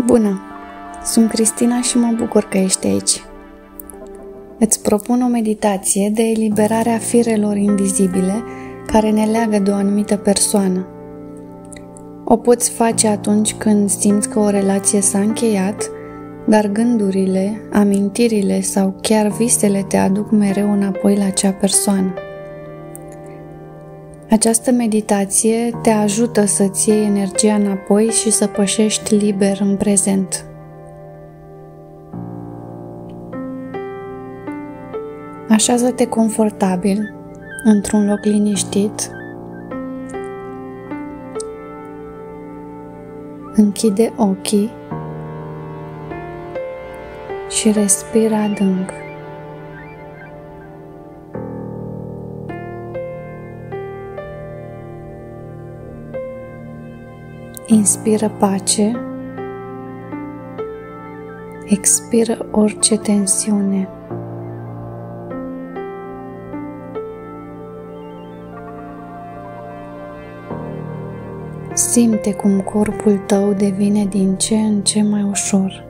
Bună! Sunt Cristina și mă bucur că ești aici. Îți propun o meditație de eliberare a firelor invizibile care ne leagă de o anumită persoană. O poți face atunci când simți că o relație s-a încheiat, dar gândurile, amintirile sau chiar visele te aduc mereu înapoi la acea persoană. Această meditație te ajută să-ți iei energia înapoi și să pășești liber în prezent. Așează-te confortabil, într-un loc liniștit. Închide ochii și respiră adânc. Inspiră pace, expiră orice tensiune. Simte cum corpul tău devine din ce în ce mai ușor.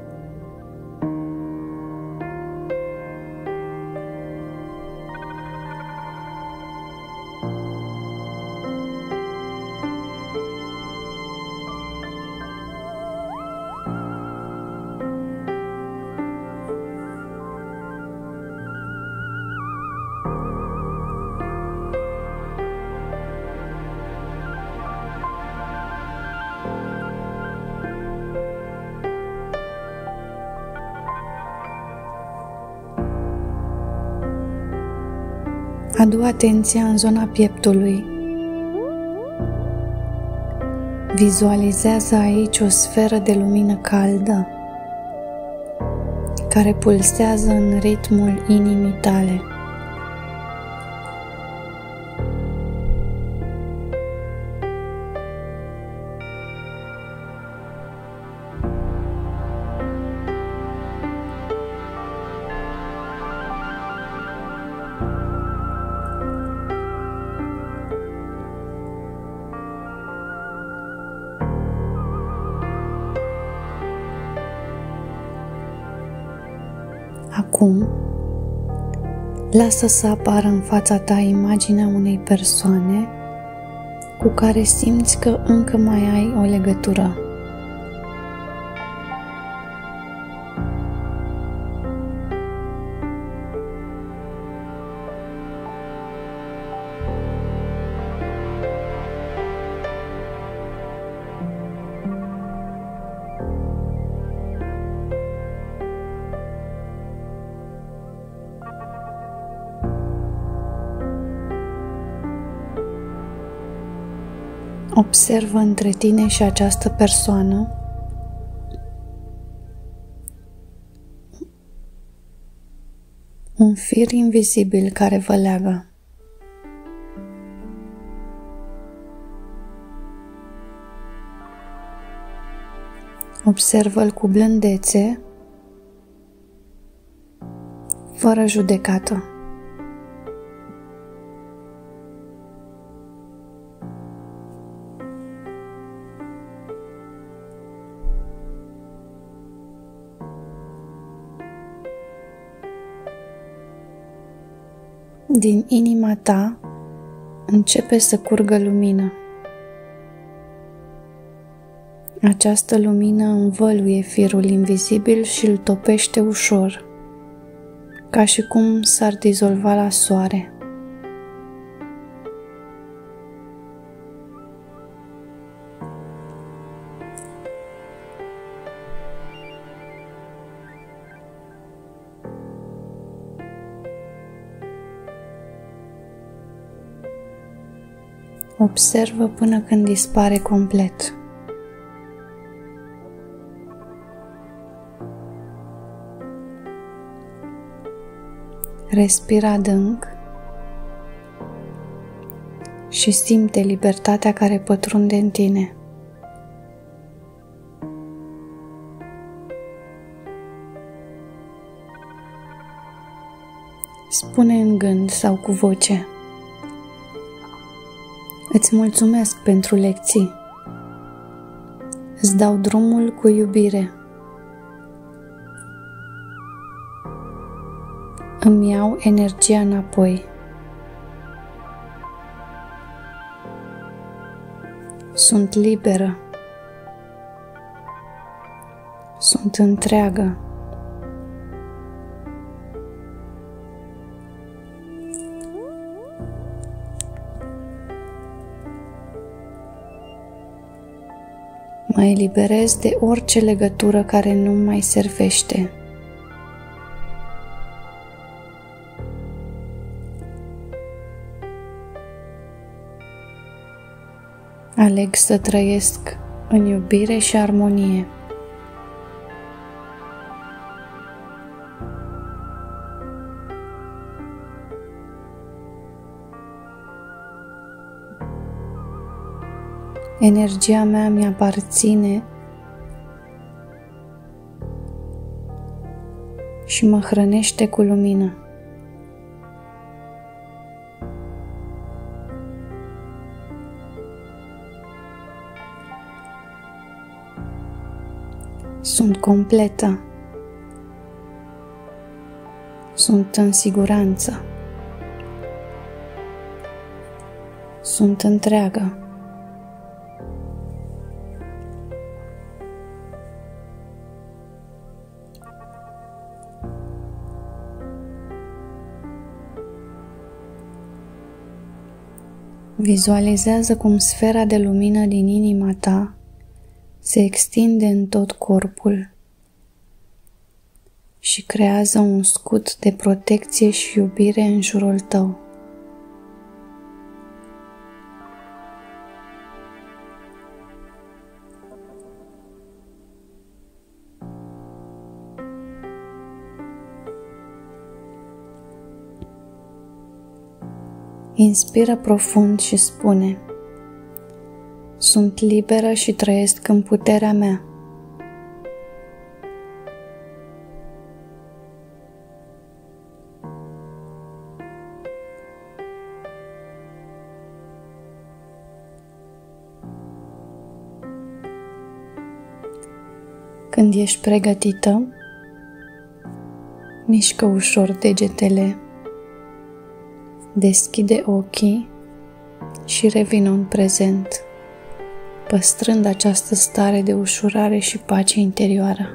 Adu atenția în zona pieptului. Vizualizează aici o sferă de lumină caldă care pulsează în ritmul inimii tale. Acum, lasă să apară în fața ta imaginea unei persoane cu care simți că încă mai ai o legătură. Observă între tine și această persoană un fir invizibil care vă leagă. Observă-l cu blândețe, fără judecată. Din inima ta începe să curgă lumină. Această lumină învăluie firul invizibil și îl topește ușor, ca și cum s-ar dizolva la soare. Observă până când dispare complet. Respiră adânc și simte libertatea care pătrunde în tine. Spune în gând sau cu voce: îți mulțumesc pentru lecții. Îți dau drumul cu iubire. Îmi iau energia înapoi. Sunt liberă. Sunt întreagă. Mă eliberez de orice legătură care nu mai servește. Aleg să trăiesc în iubire și armonie. Energia mea mi-aparține și mă hrănește cu lumină. Sunt completă. Sunt în siguranță. Sunt întreagă. Vizualizează cum sfera de lumină din inima ta se extinde în tot corpul și creează un scut de protecție și iubire în jurul tău. Inspiră profund și spune: sunt liberă și trăiesc în puterea mea. Când ești pregătită, mișcă ușor degetele, deschide ochii și revină în prezent, păstrând această stare de ușurare și pace interioară.